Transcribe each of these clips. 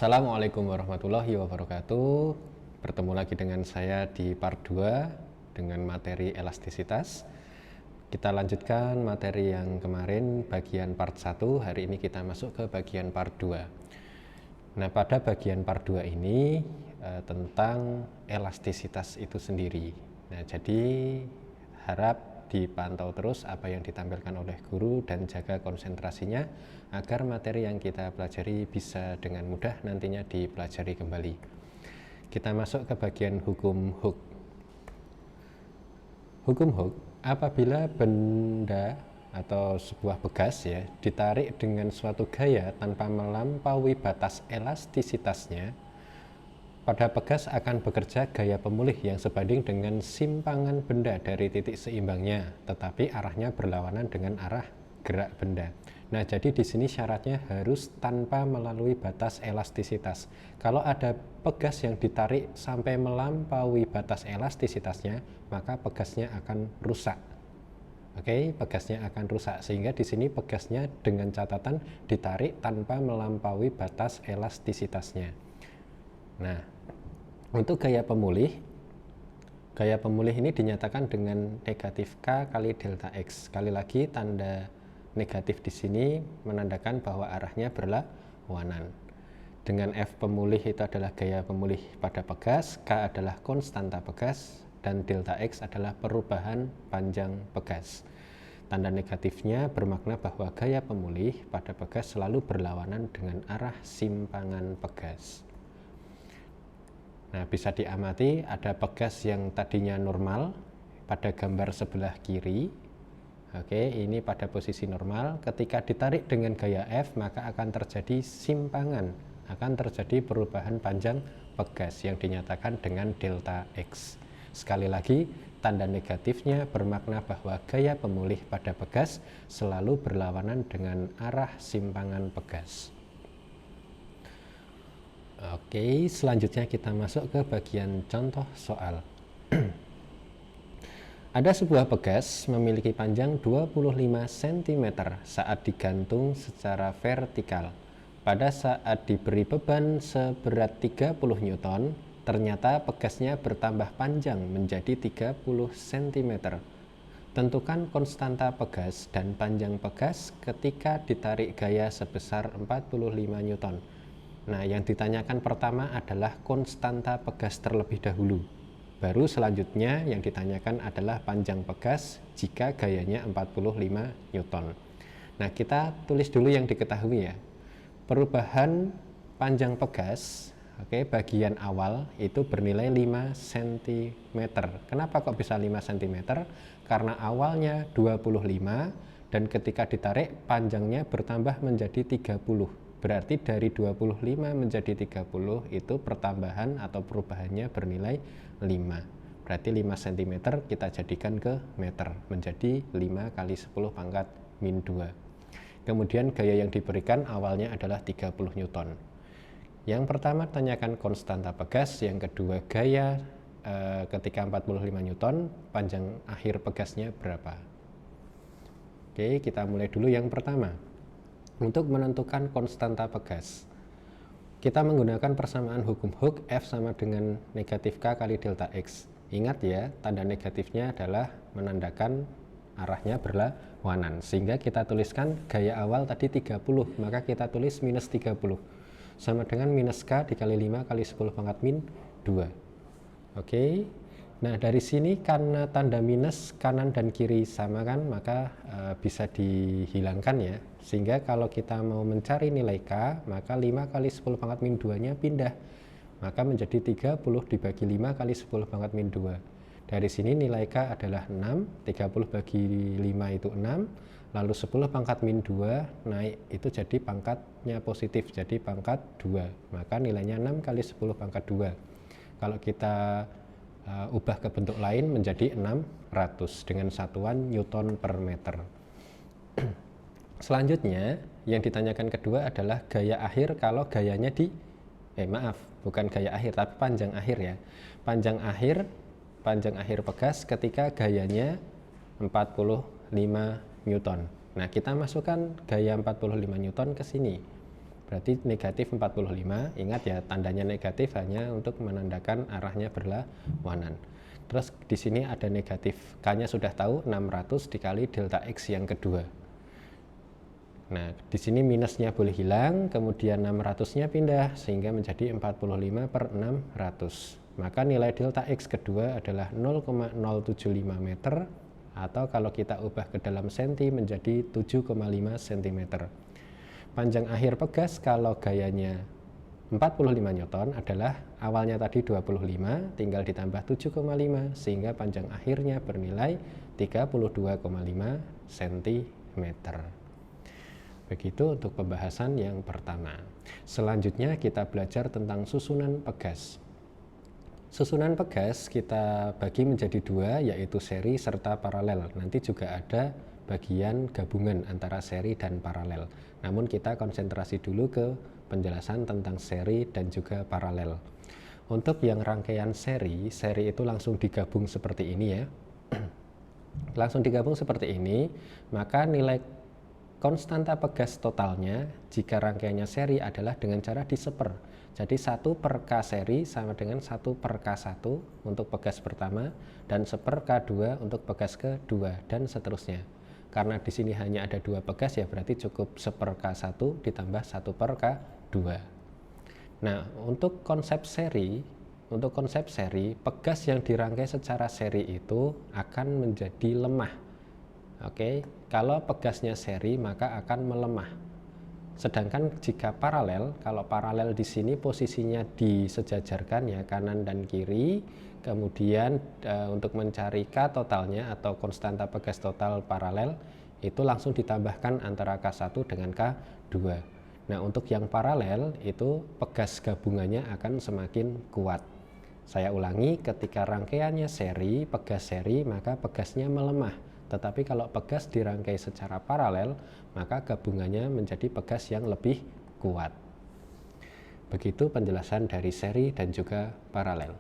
Assalamualaikum warahmatullahi wabarakatuh. Bertemu lagi dengan saya di part 2 dengan materi elastisitas. Kita lanjutkan materi yang kemarin bagian part 1. Hari ini kita masuk ke bagian part 2. Nah, pada bagian part 2 ini tentang elastisitas itu sendiri. Nah, jadi harap dipantau terus apa yang ditampilkan oleh guru dan jaga konsentrasinya agar materi yang kita pelajari bisa dengan mudah nantinya dipelajari kembali. Kita masuk ke bagian hukum Hooke. Hukum Hooke, apabila benda atau sebuah bekas ditarik dengan suatu gaya tanpa melampaui batas elastisitasnya, pada begas akan bekerja gaya pemulih yang sebanding dengan simpangan benda dari titik seimbangnya, tetapi arahnya berlawanan dengan arah gerak benda. Nah, jadi di sini syaratnya harus tanpa melalui batas elastisitas. Kalau ada pegas yang ditarik sampai melampaui batas elastisitasnya, maka pegasnya akan rusak. Oke, pegasnya akan rusak, sehingga di sini pegasnya dengan catatan ditarik tanpa melampaui batas elastisitasnya. Nah, untuk gaya pemulih ini dinyatakan dengan negatif K kali delta X. Sekali lagi, tanda negatif di sini menandakan bahwa arahnya berlawanan. Dengan F pemulih itu adalah gaya pemulih pada pegas, K adalah konstanta pegas, dan delta X adalah perubahan panjang pegas. Tanda negatifnya bermakna bahwa gaya pemulih pada pegas selalu berlawanan dengan arah simpangan pegas. Nah, bisa diamati ada pegas yang tadinya normal pada gambar sebelah kiri. Oke, ini pada posisi normal. Ketika ditarik dengan gaya F, maka akan terjadi simpangan, akan terjadi perubahan panjang pegas yang dinyatakan dengan delta X. Sekali lagi, tanda negatifnya bermakna bahwa gaya pemulih pada pegas selalu berlawanan dengan arah simpangan pegas. Oke, selanjutnya kita masuk ke bagian contoh soal. Ada sebuah pegas memiliki panjang 25 cm saat digantung secara vertikal. Pada saat diberi beban seberat 30 Newton, ternyata pegasnya bertambah panjang menjadi 30 cm. Tentukan konstanta pegas dan panjang pegas ketika ditarik gaya sebesar 45 Newton. Nah, yang ditanyakan pertama adalah konstanta pegas terlebih dahulu. Baru selanjutnya yang ditanyakan adalah panjang pegas jika gayanya 45 Newton. Nah, kita tulis dulu yang diketahui ya. Perubahan panjang pegas, bagian awal itu bernilai 5 cm. Kenapa kok bisa 5 cm? Karena awalnya 25 dan ketika ditarik panjangnya bertambah menjadi 30. Berarti dari 25 menjadi 30 itu pertambahan atau perubahannya bernilai 5. Berarti 5 cm kita jadikan ke meter, menjadi 5 kali 10 pangkat min 2. Kemudian gaya yang diberikan awalnya adalah 30 Newton. Yang pertama tanyakan konstanta pegas, yang kedua gaya ketika 45 Newton, panjang akhir pegasnya berapa. Oke, kita mulai dulu yang pertama. Untuk menentukan konstanta pegas, kita menggunakan persamaan hukum Hooke, F sama dengan negatif K kali delta X. Ingat ya, tanda negatifnya adalah menandakan arahnya berlawanan, sehingga kita tuliskan gaya awal tadi 30, maka kita tulis minus 30 sama dengan minus K dikali 5 kali 10 pangkat min 2. Oke. Nah, dari sini karena tanda minus kanan dan kiri sama kan, maka bisa dihilangkan ya. Sehingga kalau kita mau mencari nilai K, maka 5 kali 10 pangkat min 2-nya pindah. Maka menjadi 30 dibagi 5 kali 10 pangkat min 2. Dari sini nilai K adalah 6, 30 bagi 5 itu 6, lalu 10 pangkat min 2 naik itu jadi pangkatnya positif, jadi pangkat 2. Maka nilainya 6 kali 10 pangkat 2. Kalau kita ubah ke bentuk lain menjadi 600 dengan satuan Newton per meter. Selanjutnya yang ditanyakan kedua adalah gaya akhir kalau gayanya bukan gaya akhir tapi panjang akhir ya. Panjang akhir pegas ketika gayanya 45 Newton. Nah, kita masukkan gaya 45 Newton ke sini. berarti negatif 45. Ingat ya, tandanya negatif hanya untuk menandakan arahnya berlawanan. Terus di sini ada negatif, K-nya sudah tahu, 600 dikali delta X yang kedua. Nah, di sini minusnya boleh hilang, kemudian 600-nya pindah sehingga menjadi 45 per 600. Maka nilai delta X kedua adalah 0,075 meter, atau kalau kita ubah ke dalam senti menjadi 7,5 cm. Panjang akhir pegas kalau gayanya 45 Newton adalah awalnya tadi 25, tinggal ditambah 7,5 sehingga panjang akhirnya bernilai 32,5 cm. Begitu untuk pembahasan yang pertama. Selanjutnya kita belajar tentang susunan pegas. Susunan pegas kita bagi menjadi dua, yaitu seri serta paralel. Nanti juga ada bagian gabungan antara seri dan paralel. Namun kita konsentrasi dulu ke penjelasan tentang seri dan juga paralel. Untuk yang rangkaian seri itu langsung digabung seperti ini ya. Langsung digabung seperti ini, maka nilai konstanta pegas totalnya jika rangkaiannya seri adalah dengan cara diseper. Jadi 1 per K seri sama dengan 1 per K1 untuk pegas pertama dan seper K2 untuk pegas kedua dan seterusnya. Karena di sini hanya ada 2 pegas ya berarti cukup seper K1 ditambah 1 per K2. Nah, untuk konsep seri, pegas yang dirangkai secara seri itu akan menjadi lemah. Oke, kalau pegasnya seri maka akan melemah. Sedangkan jika paralel, kalau paralel di sini posisinya disejajarkan ya, kanan dan kiri. Kemudian untuk mencari K totalnya atau konstanta pegas total paralel itu langsung ditambahkan antara K1 dengan K2. Nah, untuk yang paralel itu pegas gabungannya akan semakin kuat. Saya ulangi, ketika rangkaiannya seri, pegas seri, maka pegasnya melemah. Tetapi kalau pegas dirangkai secara paralel, maka gabungannya menjadi pegas yang lebih kuat. Begitu penjelasan dari seri dan juga paralel.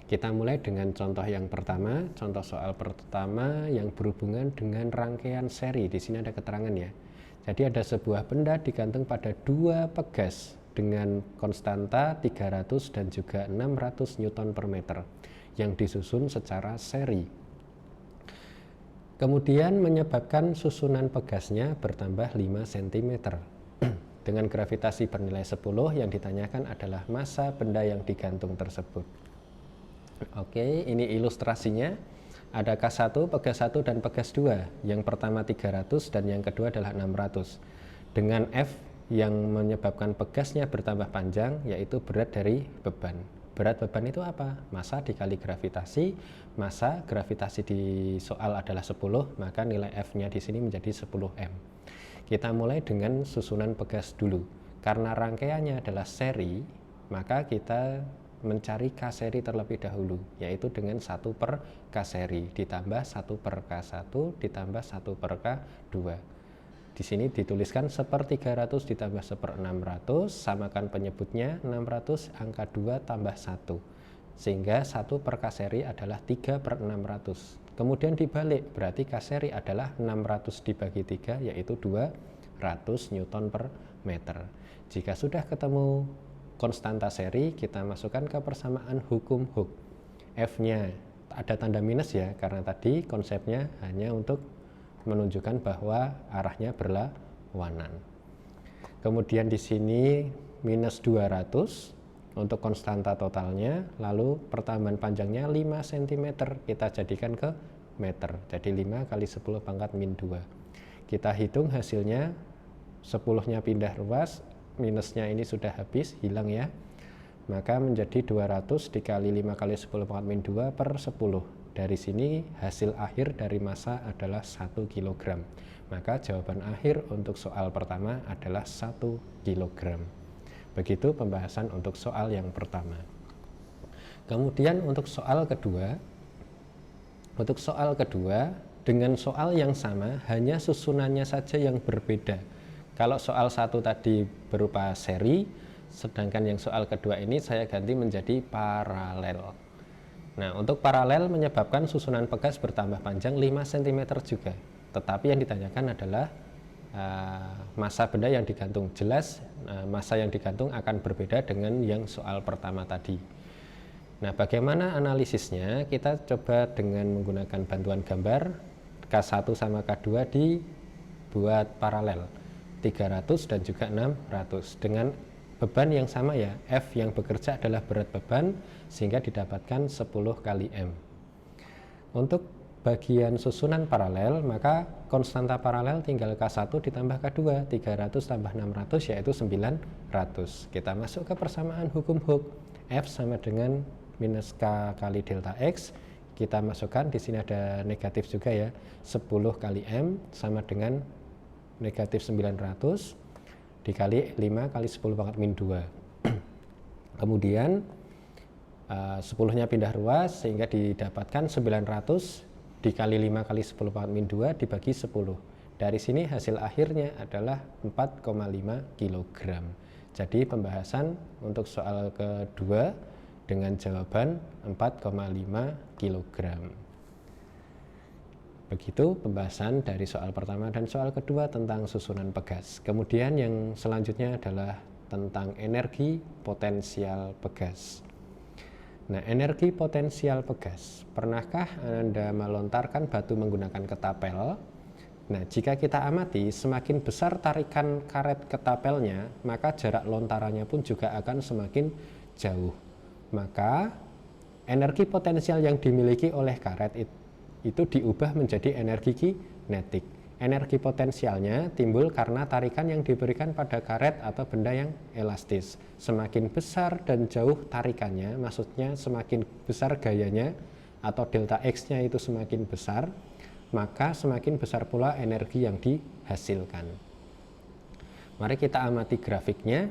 Kita mulai dengan contoh yang pertama. Contoh soal pertama yang berhubungan dengan rangkaian seri. Di sini ada keterangan ya. Jadi ada sebuah benda digantung pada 2 pegas dengan konstanta 300 dan juga 600 Newton per meter yang disusun secara seri. Kemudian menyebabkan susunan pegasnya bertambah 5 cm. Dengan gravitasi bernilai 10, yang ditanyakan adalah massa benda yang digantung tersebut. Oke, ini ilustrasinya. Ada K1, pegas 1 dan pegas 2. Yang pertama 300 dan yang kedua adalah 600. Dengan F yang menyebabkan pegasnya bertambah panjang, yaitu berat dari beban. Berat beban itu apa? Massa dikali gravitasi. Massa gravitasi di soal adalah 10, maka nilai F-nya di sini menjadi 10M. Kita mulai dengan susunan pegas dulu. Karena rangkaiannya adalah seri, maka kita mencari K seri terlebih dahulu, yaitu dengan 1 per K seri ditambah 1 per K1 ditambah 1 per K2. Di sini dituliskan seper 300 ditambah seper 600, samakan penyebutnya 600 angka 2 tambah 1. Sehingga 1 per K seri adalah 3 per 600. Kemudian dibalik, berarti K seri adalah 600 dibagi 3, yaitu 200 Newton per meter. Jika sudah ketemu konstanta seri, kita masukkan ke persamaan hukum Hooke. F-nya ada tanda minus ya, karena tadi konsepnya hanya untuk menunjukkan bahwa arahnya berlawanan. Kemudian di sini minus 200 untuk konstanta totalnya, lalu pertambahan panjangnya 5 cm, kita jadikan ke meter. Jadi 5 kali 10 pangkat min 2. Kita hitung hasilnya, 10-nya pindah ruas, minusnya ini sudah habis, hilang ya. Maka menjadi 200 dikali 5 kali 10 pangkat min 2 per 10. Dari sini hasil akhir dari massa adalah 1 kg. Maka jawaban akhir untuk soal pertama adalah 1 kg. Begitu pembahasan untuk soal yang pertama. Kemudian untuk soal kedua. Untuk soal kedua dengan soal yang sama, hanya susunannya saja yang berbeda. Kalau soal 1 tadi berupa seri, sedangkan yang soal kedua ini saya ganti menjadi paralel. Nah, untuk paralel menyebabkan susunan pegas bertambah panjang 5 cm juga. Tetapi yang ditanyakan adalah massa benda yang digantung. Jelas massa yang digantung akan berbeda dengan yang soal pertama tadi. Nah, bagaimana analisisnya? Kita coba dengan menggunakan bantuan gambar. K1 sama K2 dibuat paralel 300 dan juga 600 dengan beban yang sama ya. F yang bekerja adalah berat beban sehingga didapatkan 10 kali M. Untuk bagian susunan paralel, maka konstanta paralel tinggal K1 ditambah K2, 300 tambah 600 yaitu 900. Kita masuk ke persamaan hukum Hooke. F sama dengan minus K kali delta X. Kita masukkan, di sini ada negatif juga ya, 10 kali M sama dengan negatif 900 dikali 5 kali 10 pangkat min 2. Kemudian 10-nya pindah ruas sehingga didapatkan 900 dikali 5 kali 10 pangkat min 2 dibagi 10. Dari sini hasil akhirnya adalah 4,5 kg. Jadi pembahasan untuk soal kedua dengan jawaban 4,5 kg. Begitu pembahasan dari soal pertama dan soal kedua tentang susunan pegas. Kemudian yang selanjutnya adalah tentang energi potensial pegas. Nah, energi potensial pegas. Pernahkah Anda melontarkan batu menggunakan ketapel? Nah, jika kita amati, semakin besar tarikan karet ketapelnya, maka jarak lontarannya pun juga akan semakin jauh. Maka, energi potensial yang dimiliki oleh karet itu diubah menjadi energi kinetik. Energi potensialnya timbul karena tarikan yang diberikan pada karet atau benda yang elastis. Semakin besar dan jauh tarikannya, maksudnya semakin besar gayanya atau delta X-nya itu semakin besar, maka semakin besar pula energi yang dihasilkan. Mari kita amati grafiknya.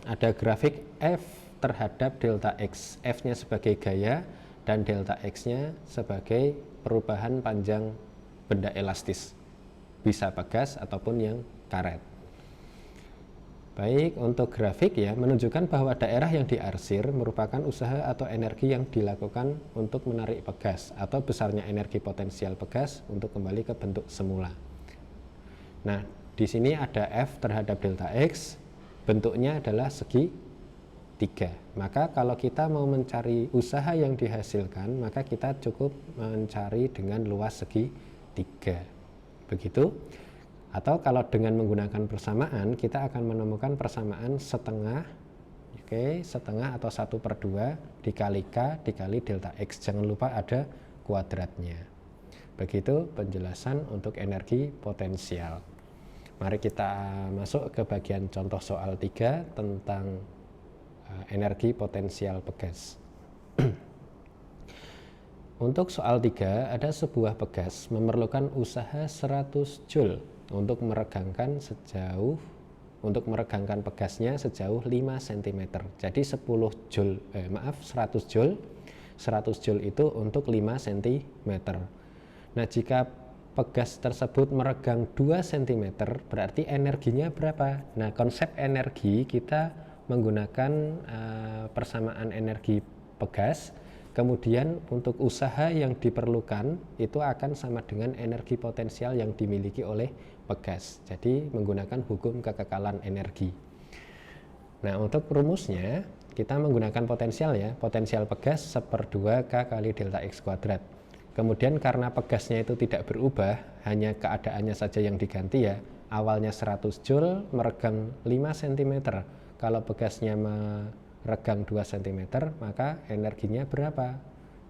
Ada grafik F terhadap delta X. F-nya sebagai gaya dan delta X-nya sebagai perubahan panjang benda elastis. Bisa pegas ataupun yang karet. Baik, untuk grafik ya, menunjukkan bahwa daerah yang diarsir merupakan usaha atau energi yang dilakukan untuk menarik pegas atau besarnya energi potensial pegas untuk kembali ke bentuk semula. Nah, di sini ada F terhadap delta X, bentuknya adalah segi 3. Maka kalau kita mau mencari usaha yang dihasilkan, maka kita cukup mencari dengan luas segi 3. Begitu. Atau kalau dengan menggunakan persamaan, kita akan menemukan persamaan setengah, setengah atau 1/2 dikali K dikali delta X. Jangan lupa ada kuadratnya. Begitu penjelasan untuk energi potensial. Mari kita masuk ke bagian contoh soal 3 tentang energi potensial pegas. Untuk soal 3, ada sebuah pegas memerlukan usaha 100 Joule untuk meregangkan pegasnya sejauh 5 cm. Jadi 100 Joule. 100 Joule itu untuk 5 cm. Nah, jika pegas tersebut meregang 2 cm, berarti energinya berapa? Nah, konsep energi kita menggunakan persamaan energi pegas. Kemudian untuk usaha yang diperlukan itu akan sama dengan energi potensial yang dimiliki oleh pegas. Jadi menggunakan hukum kekekalan energi. Nah, untuk rumusnya kita menggunakan potensial ya. Potensial pegas 1/2 K kali delta X kuadrat. Kemudian karena pegasnya itu tidak berubah, hanya keadaannya saja yang diganti ya. Awalnya 100 Joule meregang 5 cm. Kalau pegasnya meregang 2 cm, maka energinya berapa?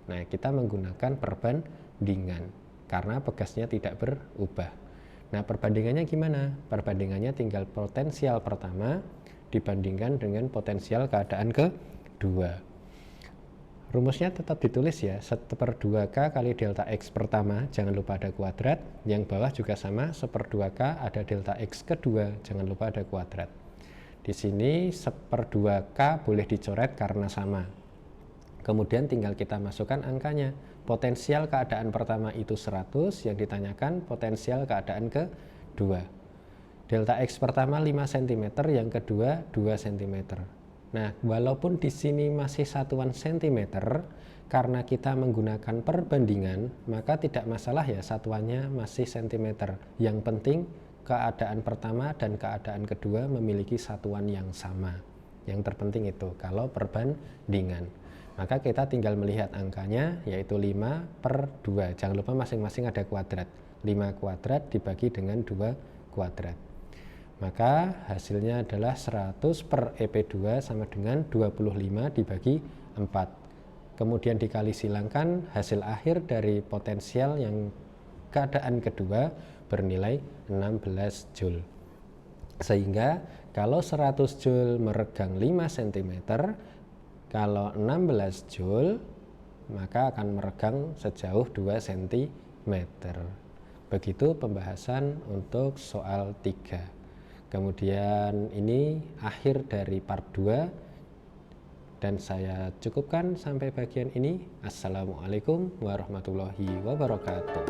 Nah, kita menggunakan perbandingan karena pegasnya tidak berubah. Nah, perbandingannya gimana? Perbandingannya tinggal potensial pertama dibandingkan dengan potensial keadaan kedua. Rumusnya tetap ditulis ya, 1/2 K kali delta X pertama, jangan lupa ada kuadrat. Yang bawah juga sama, 1/2 K ada delta X kedua, jangan lupa ada kuadrat. Di sini 1/2 K boleh dicoret karena sama. Kemudian tinggal kita masukkan angkanya. Potensial keadaan pertama itu 100, yang ditanyakan potensial keadaan kedua. Delta X pertama 5 cm, yang kedua 2 cm. Nah, walaupun di sini masih satuan cm, karena kita menggunakan perbandingan, maka tidak masalah ya satuannya masih cm. Yang penting keadaan pertama dan keadaan kedua memiliki satuan yang sama. Yang terpenting itu kalau perbandingan. Maka kita tinggal melihat angkanya, yaitu 5/2. Jangan lupa masing-masing ada kuadrat. 5 kuadrat dibagi dengan 2 kuadrat. Maka hasilnya adalah 100/EP2 sama dengan 25 dibagi 4. Kemudian dikali silangkan, hasil akhir dari potensial yang keadaan kedua bernilai 16 Joule. Sehingga kalau 100 Joule meregang 5 cm, kalau 16 Joule maka akan meregang sejauh 2 cm. Begitu pembahasan untuk soal 3. Kemudian ini akhir dari part 2. Dan saya cukupkan sampai bagian ini. Assalamualaikum warahmatullahi wabarakatuh.